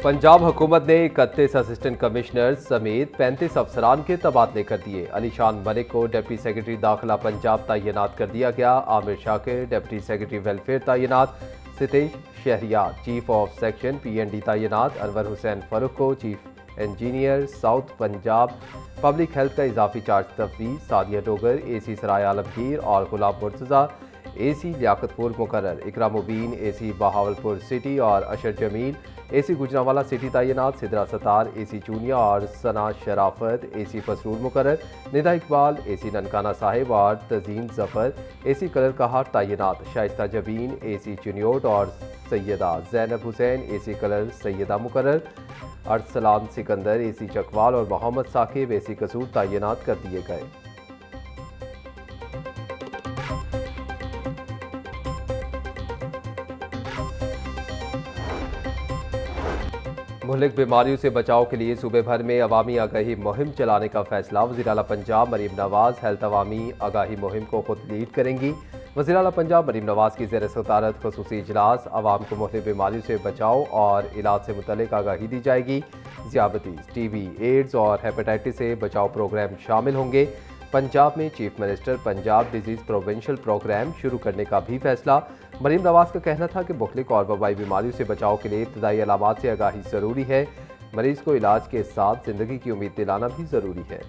पंजाब हुकूमत ने 31 assistant commissioner समेत 35 अफसरान के तबादले कर दिए। अलीशान मलिक को डिप्टी सेक्रेटरी दाखिला पंजाब तैनात कर दिया गया। Amir Shakir deputy secretary welfare तैनात। Sitesh Shahryar chief of section PND तैनात। अनवर हुसैन फरूख को chief engineer south Punjab public health का इजाफी चार्ज तफवीज़। सादिया डोगर AC सराय आलमगीर और गुलाब मुर्तज़ा AC लियाकतपुर मुकर्रर। इकराम मुबीन AC बहावलपुर सिटी और अशर जमील AC गुजरांवाला सिटी तैनात। सिदरा सतार AC चूनिया और सना शराफत AC फसरूल मुकर्रर। निदा इकबाल AC ननकाना साहिब और तजीन जफर AC कलर कहार तैनात। शाइस्ता जबीन AC चुनियोट और सैयदा जैनब हुसैन AC कलर सैयदा मुकर्रर। अरसलान सिकंदर AC चकवाल और मोहम्मद साकिब AC कसूर तैनात कर दिए गए। मुहलिक बीमारियों से बचाव के लिए सूबे भर में अवामी आगाही मुहिम चलाने का फैसला। वज़ीर आला पंजाब मरीम नवाज हेल्थ अवामी आगाही मुहिम को खुद लीड करेंगी। वज़ीर आला पंजाब मरीम नवाज की ज़ेर सदारत ख़ुसूसी इजलास। अवाम को मुख्तलिफ बीमारियों से बचाव और इलाज से मुतल्लिक़ आगाही दी जाएगी। ज़ियाबतीस TB एड्स और हेपेटाइटिस से बचाव प्रोग्राम शामिल होंगे। पंजाब में chief minister Punjab disease prevention program शुरू करने का भी फैसला। मरीम नवाज का कहना था कि मुख्तलिफ और वबाई बीमारियों से बचाव के लिए इब्तदाई अलामात से आगाही ज़रूरी है। मरीज़ को इलाज के साथ ज़िंदगी की उम्मीद दिलाना भी ज़रूरी है।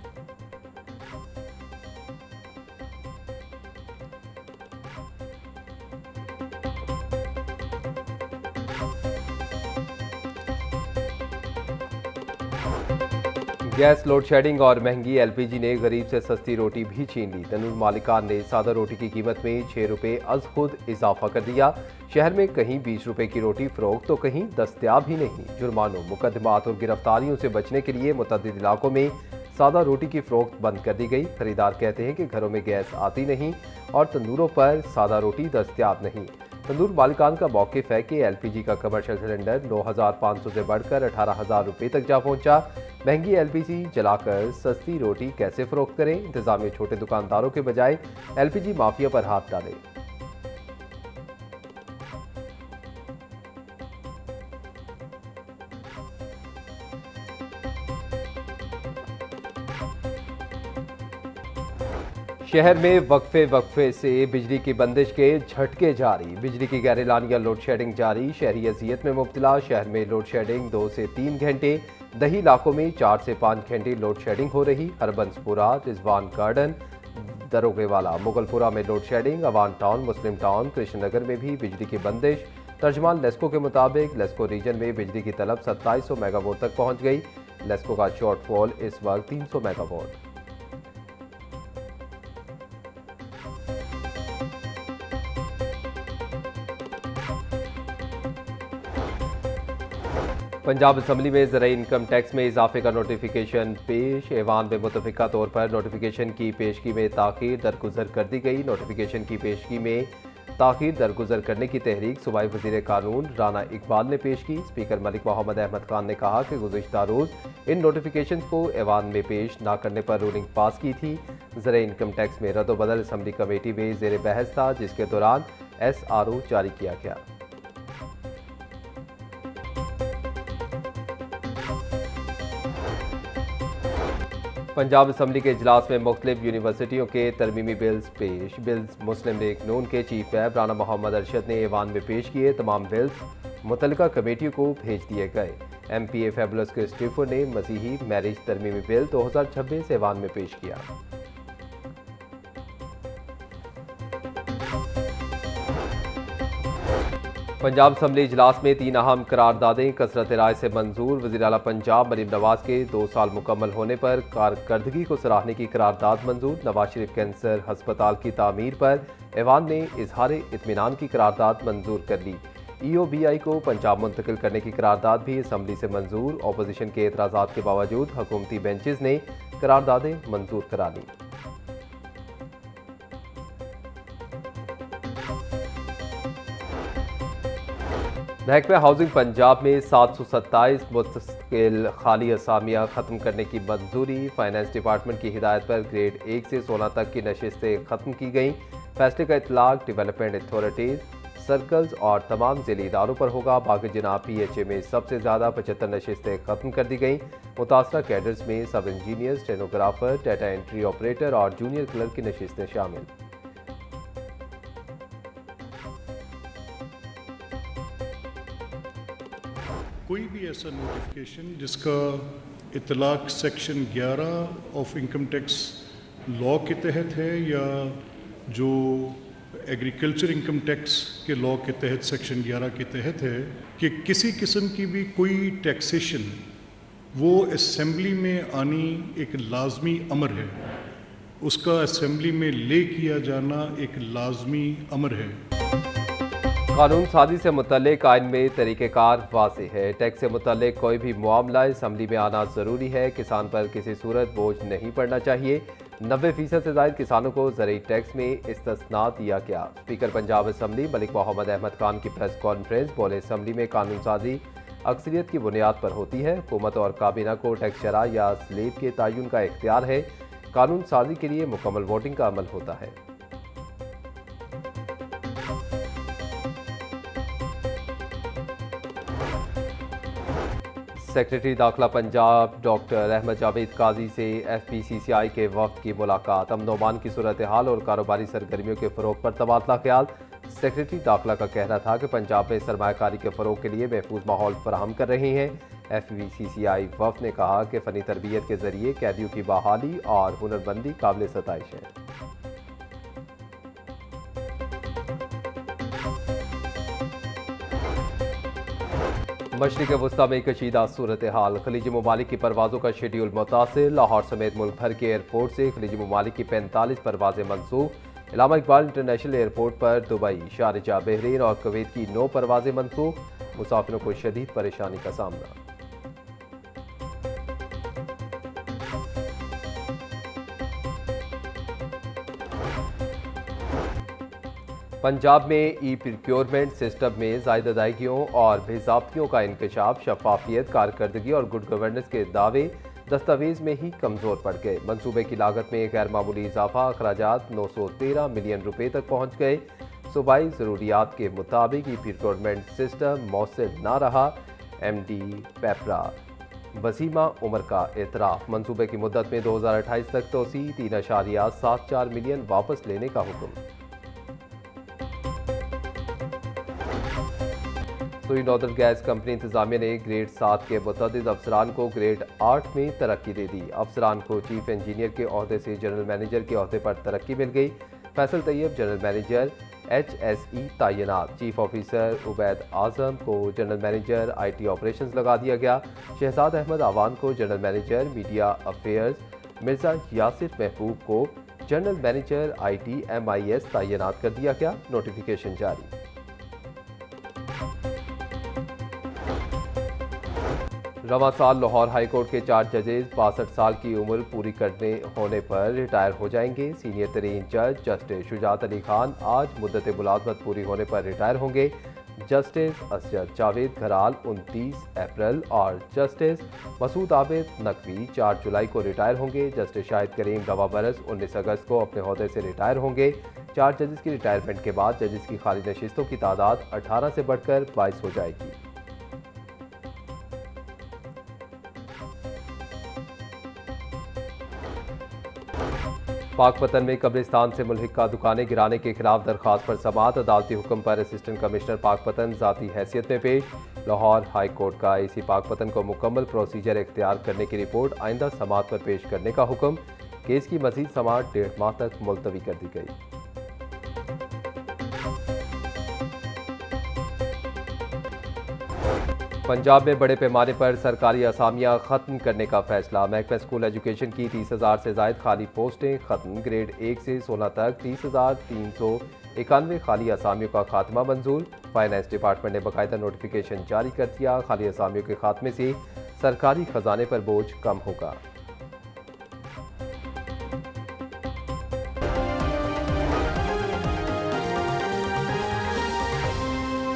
गैस लोड शेडिंग और महंगी LPG ने गरीब से सस्ती रोटी भी छीन ली। तनूर मालिकान ने सादा रोटी की कीमत में 6 रुपये अज खुद इजाफा कर दिया। शहर में कहीं 20 रुपये की रोटी फरोख्त तो कहीं दस्तयाब ही नहीं। जुर्मानों, मुकदमात और गिरफ्तारियों से बचने के लिए मुतअद्दिद इलाकों में सादा रोटी की फरोख्त बंद कर दी गई। खरीदार कहते हैं कि घरों में गैस आती नहीं और तंदूरों पर सादा रोटी दस्तयाब नहीं। तंदूर मालिकान का मौक़िफ़ है कि LPG का कमर्शियल सिलेंडर 9,500 से बढ़कर 18,000 रुपये तक जा पहुंचा। महंगी LPG जलाकर सस्ती रोटी कैसे फरोख्त करें? इंतजामिया छोटे दुकानदारों के बजाय LPG माफिया पर हाथ डाले। शहर में वक्फे से बिजली की बंदिश के झटके जारी। बिजली की गैरलानिया लोड शेडिंग जारी। शहरी अजियत में मुब्तला। शहर में लोड शेडिंग 2 से 3 घंटे। दही इलाकों में 4 से 5 घंटे लोड शेडिंग हो रही। हरबंसपुरा, रिजवान गार्डन, दरोगेवाला, मुगलपुरा में लोड शेडिंग। अवान टाउन, मुस्लिम टाउन, कृष्णनगर में भी बिजली की बंदिश। तर्जमान लेस्को के मुताबिक लेस्को रीजन में बिजली की तलब 2700 मेगावाट तक पहुंच गई। लेस्को का शॉर्टफॉल इस वक्त 300 मेगावाट। पंजाब असम्बली में ज़राई इनकम टैक्स में इजाफे का नोटिफिकेशन पेश। ऐवान में मुतफ़िका तौर पर नोटिफिकेशन की पेशगी में ताख़ीर दरगुजर कर दी गई। नोटिफिकेशन की पेशगी में ताख़ीर दरगुजर करने की तहरीक सूबाई वज़ीर कानून राना इकबाल ने पेश की। स्पीकर मलिक मोहम्मद अहमद खान ने कहा कि गुज़िश्ता रोज़ इन नोटिफिकेशन को ऐवान में पेश न करने पर रूलिंग पास की थी। ज़राई इनकम टैक्स में रद्द-ओ-बदल असम्बली कमेटी में ज़ेर बहस था, जिसके दौरान SRO जारी किया गया। पंजाब असम्बली के इजलास में मुख्तलिफ यूनिवर्सिटियों के तरमीमी बिल्स पेश। बिल्स मुस्लिम लीग नून के चीफ व्हिप राना मोहम्मद अरशद ने ऐवान में पेश किए। तमाम बिल्स मुतल्लिका कमेटियों को भेज दिए गए। MPA फैबुलस क्रिस्टोफर ने मसीही मैरिज तरमीमी बिल 2026 ऐवान में पेश किया। पंजाब असम्बली इजलास में 3 अहम करारदादें कसरत राय से मंजूर। वज़ीर आला पंजाब मरीम नवाज के 2 साल मुकम्मल होने पर कारकर्दगी को सराहने की करारदाद मंजूर। नवाज शरीफ कैंसर हस्पताल की तामीर पर ऐवान ने इजहार इत्मीनान की करारदाद मंजूर कर ली। EOBI को पंजाब मुंतकिल करने की करारदाद भी असम्बली से मंजूर। अपोजिशन के एतराज़ात के बावजूद हुकूमती बेंचेस ने करारदादें मंजूर करा ली। महकमा हाउसिंग पंजाब में 727 मुस्तकिल खाली असामियाँ ख़त्म करने की मंजूरी। फाइनेंस डिपार्टमेंट की हिदायत पर ग्रेड 1 से 16 तक की नशिस्तें ख़त्म की गईं। फैसले का इतलाक डेवलपमेंट अथॉरिटीज़ सर्कल्स और तमाम जिले इदारों पर होगा। बाकी जिला PHA में सबसे ज़्यादा 75 नशिस्तें ख़त्म कर दी गईं। मुतासरा कैडर्स में sub engineer, stenographer, data entry operator और जूनियर क्लर्क की नशिस्तें शामिल। कोई भी ऐसा नोटिफिकेशन जिसका इतलाक section 11 of income tax law के तहत है या जो एग्रीकल्चर इनकम टैक्स के लॉ के तहत सेक्शन 11 के तहत है कि किसी किस्म की भी कोई टैक्सेशन वो असेंबली में आनी एक लाजमी अमर है, उसका असेंबली में ले किया जाना एक लाजमी अमर है। कानून साजी से मुतल्लिक आइन में तरीक़ेकार वाज़ेह है। टैक्स से मुतल्लिक कोई भी मामला असम्बली में आना ज़रूरी है। किसान पर किसी सूरत बोझ नहीं पड़ना चाहिए। 90% से ज़ायद किसानों को ज़रूरी टैक्स में इस्तिस्ना दिया गया। स्पीकर पंजाब असम्बली मलिक मोहम्मद अहमद खान की प्रेस कॉन्फ्रेंस बोले, असम्बली में कानून साजी अक्सरियत की बुनियाद पर होती है। हुकूमत और काबीना को टैक्स शरह या स्लेब के तयन का इख्तियार है। कानून साजी के लिए मुकम्मल वोटिंग का अमल होता है। सेक्रेटरी दाखिला पंजाब डॉक्टर अहमद जावेद काजी से FPCCI के वफ्द की मुलाकात। अमन अमान की सूरत हाल और कारोबारी सरगर्मियों के फ़रोग पर तबादला ख्याल। सेक्रेटरी दाखिला का कहना था कि पंजाब में सरमायाकारी के फ़रोग के लिए महफूज माहौल फराहम कर रहे हैं। FPCCI वफ्द ने कहा कि फ़नी तरबियत के ज़रिए कैदियों की बहाली और हुनरमंदी काबिल सताइश है। मशरिक़ वस्ता में कशीदा सूरत हाल। खलीजी ममालिक की परवाज़ों का शेड्यूल मुतासिर। लाहौर समेत मुल्क भर के एयरपोर्ट से खलीजी ममालिक की 45 परवाज़ें मनसूख। इलामा इकबाल इंटरनेशनल एयरपोर्ट पर दुबई, शारजा, बहरीन और कुवैत की 9 परवाज़ें मनसूख। मुसाफिरों को शदीद परेशानी का सामना। पंजाब में प्रोक्योरमेंट सिस्टम में ज़ायद अदायगियों और बेज़ाब्तियों का इंकशाफ, शफाफियत, कारकर्दगी और गुड गवर्नेंस के दावे दस्तावेज़ में ही कमज़ोर पड़ गए। मनसूबे की लागत में गैर मामूली इजाफा, अखराजात 913 मिलियन रुपये तक पहुँच गए। सूबाई ज़रूरियात के मुताबिक प्रोक्योरमेंट सिस्टम मौसर ना रहा। MD पेपरा वसीमा उमर का एतराफ़। मनसूबे की मुद्दत में 2028 तक तोसी, 3.74 मिलियन वापस लेने का हुक्म। सुई नॉर्दर्न गैस कंपनी इंतजामिया ने ग्रेड 7 के मुतअद्दिद अफसरान को ग्रेड 8 में तरक्की दे दी। अफसरान को चीफ इंजीनियर के ओहदे से जनरल मैनेजर के ओहदे पर तरक्की मिल गई। Faisal Tayyab general manager HSE तैनात। चीफ ऑफिसर उबैद आजम को जनरल मैनेजर IT ऑपरेशंस लगा दिया गया। शहजाद अहमद आवान को general manager media affairs. Mirza Yasir महबूब को जनरल मैनेजर IT MIS तैनात कर दिया गया। नोटिफिकेशन जारी। रवां साल लाहौर हाईकोर्ट के 4 जजेस 62 साल की उम्र पूरी करने होने पर रिटायर हो जाएंगे। सीनियर तरीन जज जस्टिस शुजात अली खान आज मुद्दत मुलाजमत पूरी होने पर रिटायर होंगे। जस्टिस असजद जावेद घराल 29 अप्रैल और जस्टिस मसूद आबिद नकवी 4 जुलाई को रिटायर होंगे। जस्टिस शाहिद करीम रवा बरस 19 अगस्त को अपने ओहदे से रिटायर होंगे। 4 जजेस की रिटायरमेंट के बाद जजेस की खाली नशिस्तों की तादाद 18 से बढ़कर 22 हो जाएगी। पाकपतन में कब्रिस्तान से मुल्हिका दुकानें गिराने के खिलाफ दरखास्त पर समाअत। अदालती हुक्म पर असिस्टेंट कमिश्नर पाकपतन ज़ाती हैसियत में पेश। लाहौर हाई कोर्ट का AC पाकपतन को मुकम्मल प्रोसीजर इख्तियार करने की रिपोर्ट आइंदा समाअत पर पेश करने का हुक्म। केस की मजीद समाअत 1.5 माह तक मुलतवी कर दी गई। पंजाब में बड़े पैमाने पर सरकारी असामियाँ ख़त्म करने का फैसला। महकमा स्कूल एजुकेशन की 30,000 से ज़ायद खाली पोस्टें ख़त्म। ग्रेड 1 से 16 तक 30,391 खाली असामियों का खात्मा मंजूर। फाइनेंस डिपार्टमेंट ने बाकायदा नोटिफिकेशन जारी कर दिया। खाली असामियों के खात्मे से सरकारी खजाने पर बोझ कम होगा।